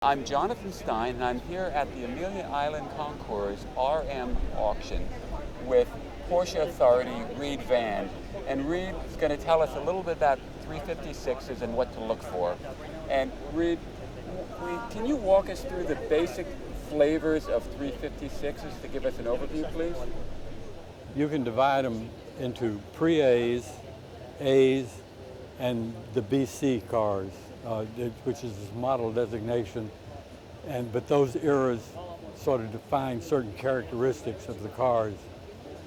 I'm Jonathan Stein, and I'm here at the Amelia Island Concours RM auction with Porsche Authority Reed Van. And Reed is going to tell us a little bit about 356s and what to look for. And Reed, can you walk us through the basic flavors of 356s to give us an overview, please? You can divide them into pre-A's, A's, and the BC cars, which is this model designation. But those eras sort of define certain characteristics of the cars.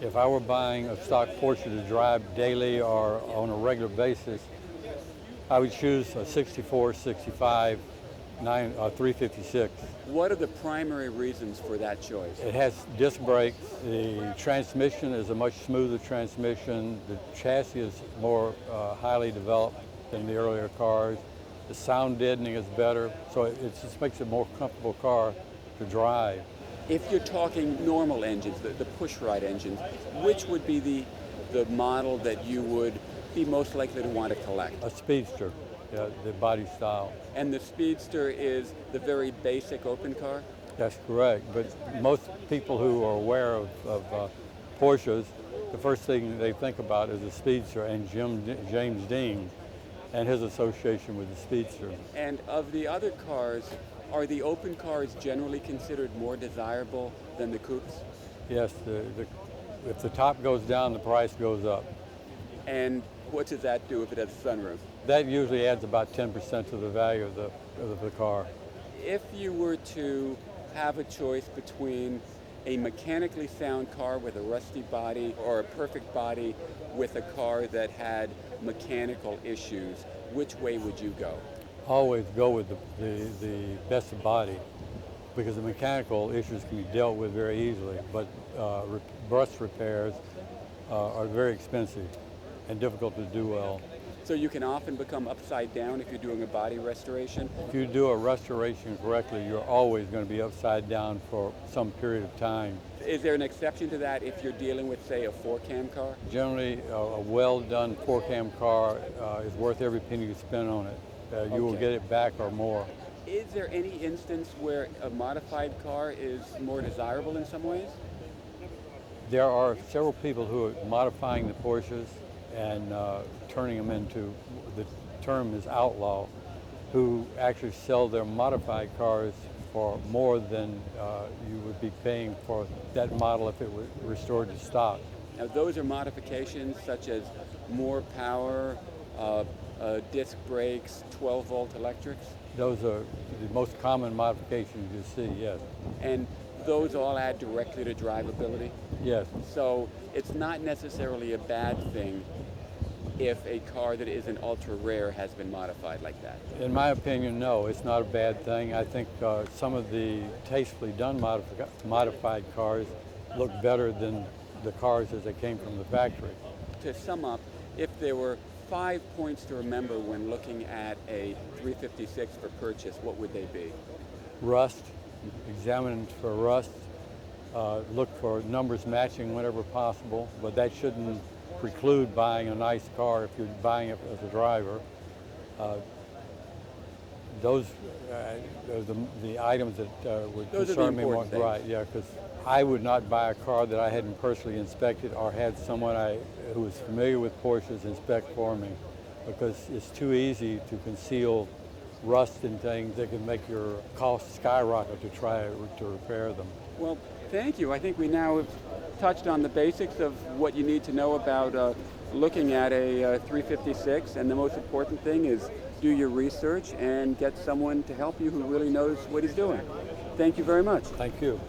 If I were buying a stock Porsche to drive daily or on a regular basis, I would choose a 64, 65, 356. What are the primary reasons for that choice? It has disc brakes. The transmission is a much smoother transmission. The chassis is more highly developed than the earlier cars. The sound deadening is better, so it just makes it a more comfortable car to drive. If you're talking normal engines, the push-rod engines, which would be the model that you would be most likely to want to collect? A Speedster, the body style. And the Speedster is the very basic open car? That's correct, but most people who are aware of Porsches, the first thing they think about is the Speedster and James Dean and his association with the Speedster. And of the other cars, are the open cars generally considered more desirable than the coupes? Yes, if the top goes down, the price goes up. And what does that do if it has a sunroof? That usually adds about 10% to the value of the car. If you were to have a choice between a mechanically sound car with a rusty body or a perfect body with a car that had mechanical issues, which way would you go? Always go with the best body, because the mechanical issues can be dealt with very easily, but rust repairs are very expensive and difficult to do well. So you can often become upside down if you're doing a body restoration? If you do a restoration correctly, you're always going to be upside down for some period of time. Is there an exception to that if you're dealing with, say, a 4-cam car? Generally, a well-done 4-cam car is worth every penny you spend on it. You will get it back or more. Is there any instance where a modified car is more desirable in some ways? There are several people who are modifying the Porsches and turning them into, the term is outlaw, who actually sell their modified cars for more than you would be paying for that model if it were restored to stock. Now those are modifications such as more power, disc brakes, 12-volt electrics? Those are the most common modifications you see, yes. And those all add directly to drivability? Yes. So it's not necessarily a bad thing if a car that isn't ultra rare has been modified like that? In my opinion, no, it's not a bad thing. I think some of the tastefully done modified cars look better than the cars as they came from the factory. To sum up, if there were 5 points to remember when looking at a 356 for purchase, what would they be? Rust, examine for rust, look for numbers matching whenever possible, but that shouldn't preclude buying a nice car if you're buying it as a driver. Those are the items that would concern me more. Right, yeah, because I would not buy a car that I hadn't personally inspected or had someone who was familiar with Porsches inspect for me, because it's too easy to conceal rust and things that can make your cost skyrocket to try to repair them. Well, thank you. I think we now have touched on the basics of what you need to know about looking at a 356, and the most important thing is do your research and get someone to help you who really knows what he's doing. Thank you very much. Thank you.